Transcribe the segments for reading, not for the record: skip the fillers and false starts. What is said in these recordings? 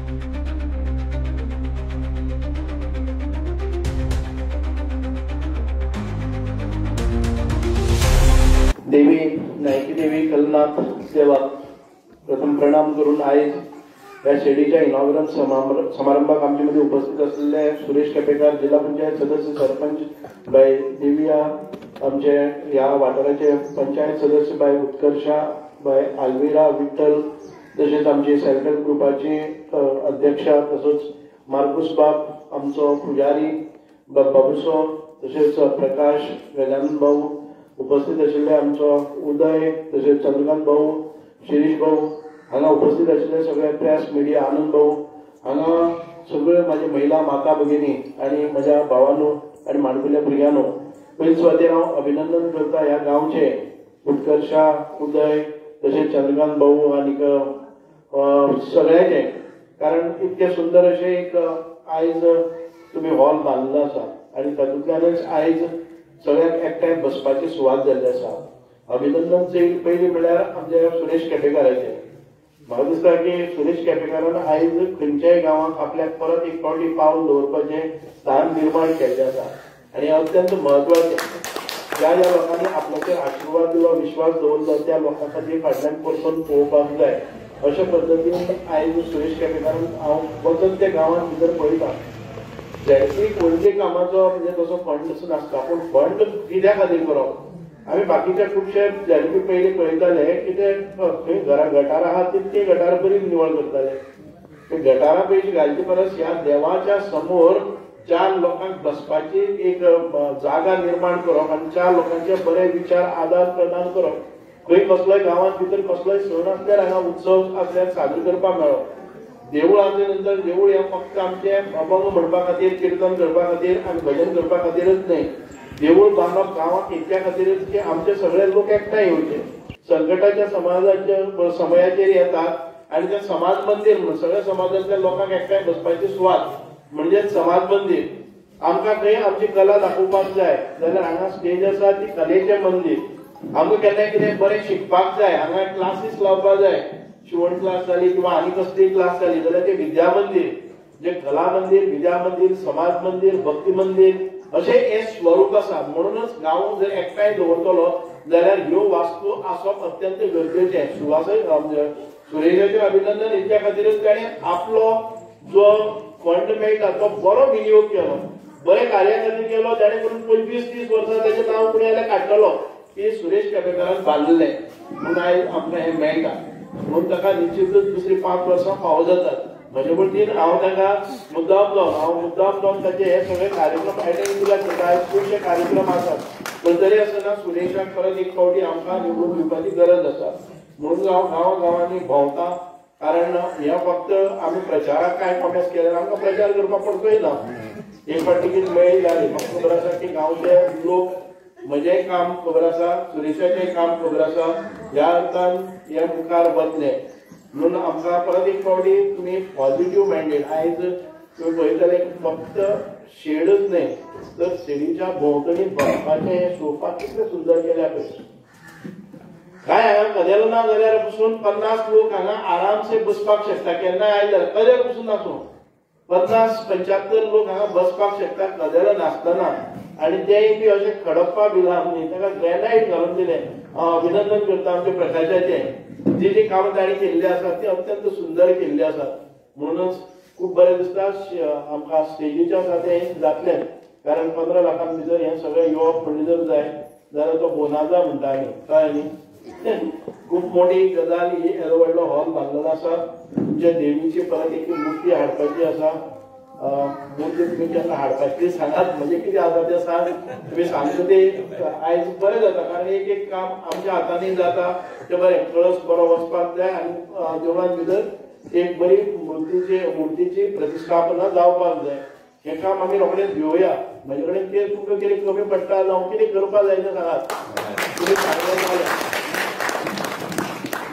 देवी नायकी देवी कलनाथ देवाक प्रथम प्रणाम करून आज या शेडीच्या इनॉग्रल समारंभात आमचे मध्ये उपस्थित असलेले सुरेश केपेकर, जिल्हा पंचायत सदस्य, सरपंच बाय दिव्या, आमचे या वाठाराचे पंचायत सदस्य बाय उत्कर्षा, बाय आल्विरा विठ्ठल, तसेच आमचे सेल्फ हेल्प ग्रुपाचे अध्यक्षा, तसंच मार्कुस बाब, आमचो पुजारी बाबूसो, तसेच प्रकाश, गजानन भाऊ, उपस्थित असलेले आमचो उदय, तसेच चंद्रकांत भाऊ, शिरीष भाऊ, हांगा उपस्थित असलेले सगळे प्रेस मिडिया, आनंद भाऊ, हांगा सगळे माझे महिला माता भगिनी आणि माझ्या भावांनो आणि माणकुल्या भुरग्यांनो, पयलीं सुवातेर हांव अभिनंदन करता ह्या गांवचे उत्कर्षा, उदय, तसेच चंद्रकांत भाऊ आनीक सगळ्यांचे, कारण इतके सुंदर अशें एक आयज तुम्ही हॉल बांदलो आसा आणि तातूंतल्यानच आयज सगळ्यांक एकठांय बसपाची सुवात जाल्ली आसा. अभिनंदन पयलीं म्हळ्यार आमच्या सुरेश केपेकाराचे. म्हाका दिसता की सुरेश केपेकारान आयज खंयच्याय गांवांत आपल्याक परत एक फावटी पावल दवरपाचें स्थान निर्माण केल्लें आसा आनी अत्यंत म्हत्वाचें. ज्या ज्या लोकांनी आपल्याचेर आशिर्वाद दिलो, विश्वास दवरलो, त्या लोकां खातीर फाटल्यान परतून पळोवपाक जाय. अशा पद्दतीन आयज सुरेश केपेकारान हांव वचत त्या गांवांत भितर पळयता. झेडपीक व्हडले कामाचो म्हणजे तसो फंड असो नासता, पूण फंड कित्या खातीर करप? आमी बाकीचे खुबशे झेडपी पयलीं पळयताले की ते खंय गटार आहा तितके गटार बरी निवळ करताले. ते गटारां पयलीं घालचे परस ह्या देवाच्या समोर चार लोकांक बसपाची एक जागा निर्माण करप आनी चार लोकांचे बरे विचार आदान प्रदान करप. खंय कसलोय गांवांत भितर कसलोय सण आसल्यार हांगा उत्सव आसल्यार साजरो करपाक मेळप. देवूळ आसले नंतर देवूळ हे फक्त आमचे अभंग म्हणपा खातीर, कीर्तन करपा खातीर आनी भजन करपा खातीरच न्हय. देवूळ बांदप गांवांत इतक्या खातीरच की आमचे सगळे लोक एकठांय येवचे. संकटाच्या समाजाच्या समयाचेर येतात आनी ते समाज मंदिर म्हणून सगळ्या समाजांतल्या लोकांक एकठांय बसपाची सुवात म्हणजे समाज मंदिर. आमकां खंय आमची कला दाखोवपाक जाय जाल्यार हांगा स्टेज आसा ती कलेचें मंदिर. आमकां केन्नाय कितें बरें शिकपाक जाय, हांगा क्लासीस लावपाक जाय, शिवण क्लास जाली किंवा आनी कसली क्लास जाली जाल्यार ते विद्या मंदिर, जे कला मंदिर, विद्या मंदिर, समाज मंदिर, भक्ती मंदिर अशें हे स्वरूप आसा. म्हणूनच गांव जर एकठांय दवरतलो जाल्यार ह्यो वास्तू आसप अत्यंत गरजेचें. सुरेशाचें अभिनंदन इतक्या खातीरच ताणें आपलो जो फंड मेळटा तो बरो विनियोग केलो, बरे कार्या खातीर केलो, जाणे करून 25-30 वर्सां तेजें नांव कोणी जाल्यार काडटलो की सुरेश केपेकारान बांदलें म्हणून आयज आमकां हें मेळटा. म्हणून ताका निश्चितच दुसरी 5 वर्सां फावो जातात. म्हजे पटीन हांव ताका मुद्दाम जावन ताचे हे सगळे कार्यक्रम अटेंड केल्यात. खुबशे कार्यक्रम आसात, पण तरी आसतना सुरेशाक परत एक फावटी आमकां निवडून दिवपाची गरज आसा. म्हणून हांव गांवागांवांनी भोंवता, कारण हे फक्त आमी प्रचाराक कांय कॉमेंट्स केले, आमकां प्रचार करपाक पडतोय ना. एक फावटी कितें मेळ्ळी जाली म्हाका खबर आसा की गांवचे लोक म्हजेंय काम खबर आसा, सुरेशाचेंय काम खबर आसा, ह्या अर्थान हे मुखार वतले. म्हणून आमकां परत एक फावटी तुमी पॉझिटिव्ह मॅन्डेट. आयज तुमी पळयतले फक्त शेडच न्हय तर शेडीच्या भोंवतणी बसपाचें हें सोफा कितलें सुंदर केल्या पळय. काय हांगा कदेलो ना जाल्यार पसून 50 लोक हांगा आरामसे बसपाक शकता. केन्नाय आयल्यार कदेल पसून आसूं 50-75 लोक हांगा बसपाक शकता कदेलो नासतना. आनी तेय बी अशें खडप्पा बिलाम न्ही, ताका ग्रॅनायट घालून दिलें. हांव अभिनंदन करता आमच्या प्रकाशाचें. जी जी कामां ताणी केल्ली आसात ती अत्यंत सुंदर केल्ली आसात. म्हणूनच खूब बरें दिसता आमकां स्टेजीच्या खातीर जातलें, कारण 15 लाखां भितर हें सगळें येवप म्हणजे जर जाय जाल्यार तो बोनाजा म्हणटा आमी, कळ्ळें न्ही. खूब मोठी गजाल ही येदो व्हडलो हॉल बांदलेलो आसा. तुमच्या देवीची परत एक मुर्ती हाडपाची आसा. मुर्ती तुमी केन्ना हाडपाची सांगात, म्हणजे कितें आसा तें सांग. तुमी सांगता तें आयज बरें जाता, कारण एक काम आमच्या हातांनी जाता तें बरें. कळस बरो वचपाक जाय आनी देवळान भितर एक बरी मुर्तीची प्रतिश्ठापना जावपाक जाय. हें काम आमी रोखडेंच घेवया. म्हजे कडेन तें तुमकां कितें कमी पडटा जावं कितें करपाक जाय तें सांगात, तुमी सांगलें जालें.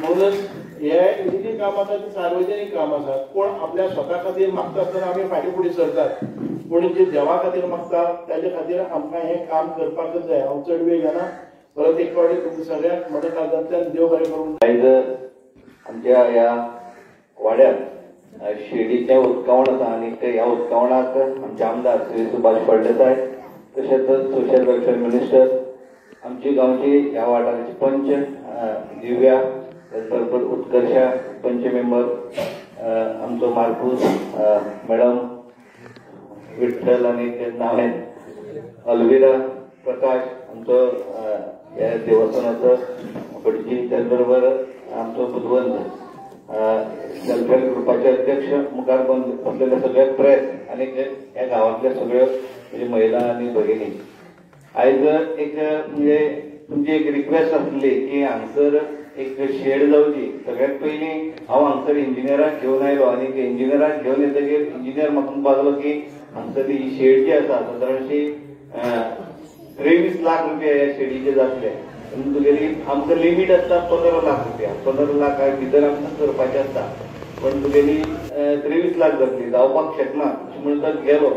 म्हणूनच हे इतली काम आसा ती सार्वजनीक काम आसात. कोण आपल्या स्वता खातीर मागता आसतना आमी फाटीं फुडें सरतात, पूण जे देवा खातीर मागता ताचे खातीर आमकां हें काम करपाकच जाय. हांव चड वेळ घेना. परत एक फावटी तुमकां सगळ्यांक म्हज्या काळजांतल्यान देव बरें करूं. आयज आमच्या ह्या वाड्यात शेडीचे उदकावण आसा आणि ह्या उदकावणाक आमचे आमदार श्री सुभाष फळदेसाय तशेंच सोशल वेलफेअर मिनिस्टर आमची गांवची ह्या वाठाराची पंच दिव्या त्याचबरोबर उत्कर्षा पंच मेंबर आमचो मार्कूस मॅडम विठ्ठल आणि नावेन अलविरा प्रकाश आमचो ह्या देवस्थानाचो भटजी त्याचबरोबर आमचो बुधवंत वेलफेअर ग्रुपाचे अध्यक्ष मुखार बसलेले सगळे प्रेस आणि ह्या गावातल्या सगळ्यो म्हणजे महिला आणि भगिनी आयज एक म्हणजे तुमची एक रिक्वेस्ट आसली की हांगसर एक शेड जावची सगळ्यात पयलीं हांव हांगसर इंजिनियराक घेवन आयलो आणि इंजिनियराक घेवन येतकीर इंजिनियर म्हाका म्हणपाक लागलो की हांगसर ही शेड जी आसा सादारणशी 23 लाख रुपया ह्या शेडीचे जातले तुगेली आमकां लिमीट आसता 15 लाख रुपया 15 लाखा भितर आमकां करपाचें आसता पण तुगेली 23 लाख जातली जावपाक शकना म्हणटच गेलो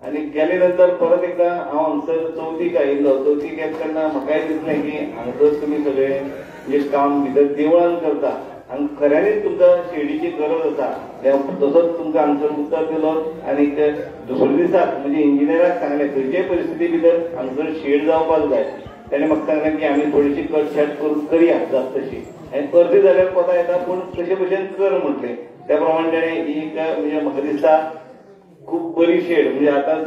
आणि गेले नंतर परत एकदा हांव हांगसर चवथीक आयिल्लो चवथीक येतना म्हाकाय दिसलें की हांगसर तुमी सगळे म्हणजे काम भितर देवळान करता हांगा खऱ्यांनीच तुमकां शेडीची गरज आसा तसोच तुमकां हांगसर उत्तर दिलो आणि दुसऱ्या दिसाक म्हणजे इंजिनियराक सांगलें खंयच्याय परिस्थिती भितर हांगसर शेड जावपाक जाय त्याने म्हाका सांगलें की आमी थोडीशी कटछाट करून करया जात तशी आनी अर्दी जाल्यार कोता येता पूण तशे भशेन कर म्हटलें त्या प्रमाणे ताणें ही म्हणजे म्हाका दिसता खूब बरी शेड म्हणजे आतांच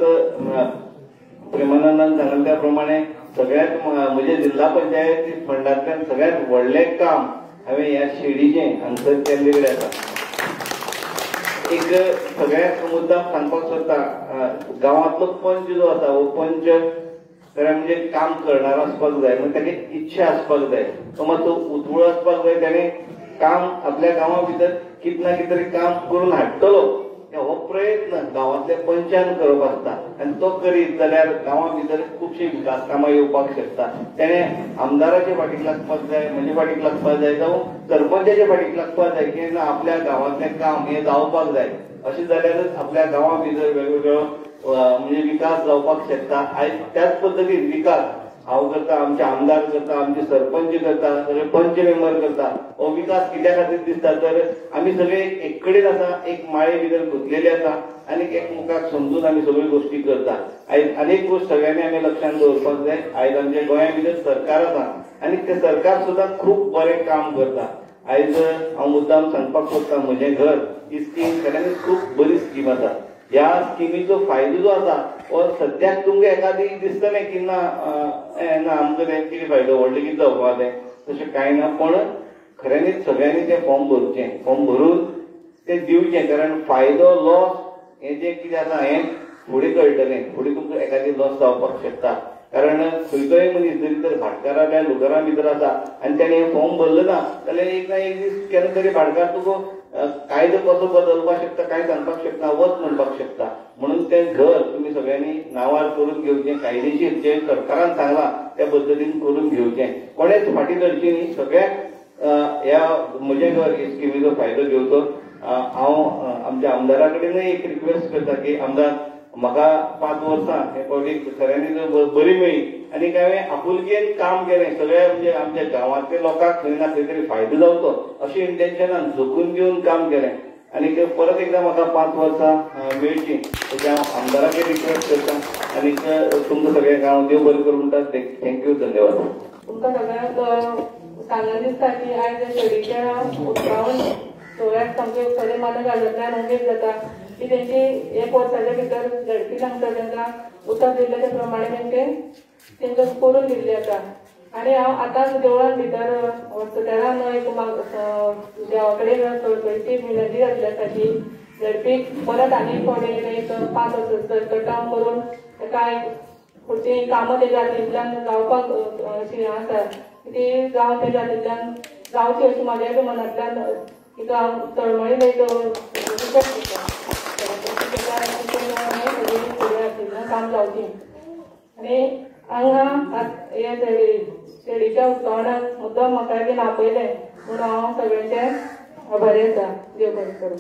प्रेमानंदान सांगले त्या प्रमाणे सगळ्यात म्हणजे जिल्हा पंचायत फंडांतल्यान सगळ्यात व्हडलें काम हांवें ह्या शेडीचें हांगसर केल्लें कडेन आसा एक सगळ्यात मुद्दाम सांगपाक सोदता गांवांतलो पंच जो आसा हो पंच तर म्हणजे काम करणारो आसपाक जाय म्हणजे ताची इच्छा आसपाक जाय तो मातसो उतवळ आसपाक जाय ताणें काम आपल्या गांवा भितर कितें ना कितें तरी काम करून हाडटलो हो प्रयत्न गांवांतल्या पंचान करप आसता आनी तो करीत जाल्यार गांवा भितर खुबशी विकास कामां येवपाक शकता तेणें आमदाराचे फाटीक लागपाक जाय म्हजे फाटीक लागपाक जाय जावं सरपंचाचे फाटीक लागपाक जाय की आपल्या गांवांतलें काम हें जावपाक जाय अशें जाल्यारच आपल्या गांवा भितर वेगवेगळ्यो म्हणजे विकास जावपाक शकता आयज त्याच पद्दतीन विकास हांव करता आमचे आमदार करता आमचे सरपंच करता सगळे पंच मेंबर करता हो विकास कित्या खातीर दिसता तर आमी सगळे एक कडेन आसा एक माळे भितर गुंतलेले आसा आनी एकमेकाक समजून आमी सगळ्यो गोश्टी करता आयज आनीक गोश्ट सगळ्यांनी आमी लक्षांत दवरपाक जाय आयज आमच्या गोंया भितर सरकार आसा आनी तें सरकार सुद्दां खूब बरें काम करता आयज हांव मुद्दाम सांगपाक सोदता म्हजें घर ही स्कीम खऱ्यांनीच खूब बरी स्कीम आसा ह्या स्किमीचो फायदो जो आसा हो सद्याक तुमकां एखादी दिसतलें की ना आमकां कितें फायदो व्हडलें कितें जावपाक जाय तशें कांय ना पण खऱ्यांनीच सगळ्यांनी तें फॉर्म भरचें फॉर्म भरून तें दिवचें कारण फायदो लॉस हें जें कितें आसा हें फुडें कळटलें फुडें तुमकां एखादी लॉस जावपाक शकता कारण खंयचोय मनीस जरी तर भाटकारा काय लुगरां भितर आसा आनी ताणें हें फॉर्म भरलो ना जाल्यार एक ना एक दीस केन्ना तरी भाटकार तुका कायदो कसो बदलपाक शकता काय सांगपाक शकता वच म्हणपाक शकता म्हणून तें घर तुमी सगळ्यांनी नांवार करून घेवचें कायदेशीर जें सरकारान सांगलां त्या पद्दतीन करून घेवचें कोणेच फाटीं धरची न्ही सगळ्याक ह्या म्हजें घर ही स्किमीचो फायदो घेवचो हांव आमच्या आमदारा कडेनूय एक रिक्वेस्ट करता की आमदार म्हाका 5 वर्सां हे पब्लीक खऱ्यांनी बरी मेळ्ळी आनी हांवें आपुलकेन काम केलें सगळ्या म्हणजे आमच्या गांवांतल्या लोकांक खंय ना खंय तरी फायदो जावचो अशें इंटेन्शनान झोकून घेवन काम केलें आनी परत एकदां म्हाका 5 वर्सां मेळची अशें हांव आमदाराकय रिक्वेस्ट करता आनी तुमकां सगळ्यांक हांव देव बरें करूं म्हणटा थँक्यू धन्यवाद तुमकां सगळ्यांक सांगना दिसता की आयज शेडीच्या उदकावण सगळ्याक सामकें खरें मानक घालतल्यान उमेद जाता की तेंची 1 वर्साच्या भितर झडपी सांगता तांकां उतर दिल्ले त्या प्रमाणे तेंकां करून दिल्लें आसा आनी हांव आतांच देवळान भितर हॉस्पिटलान एक देवा कडेन थोडीशी विनंती घातली आसा की झडपीक परत आनी थोडे एक 5 वर्सां कटाव करून ताका खंयचीं कामां तेज्या हातींतल्यान जावपाक अशीं आसा ती जावन तेज्या हातींतल्यान जावची अशी म्हाज्या मनांतल्यान तिका हांव तळमळीन एक रिक्वेस्ट करता काम जावची आनी हांगा हे शेडीच्या उदकावणाक मुद्दम म्हाका बीन आपयलें म्हणून हांव सगळ्यांचें आभारी आसा देव बरें करूं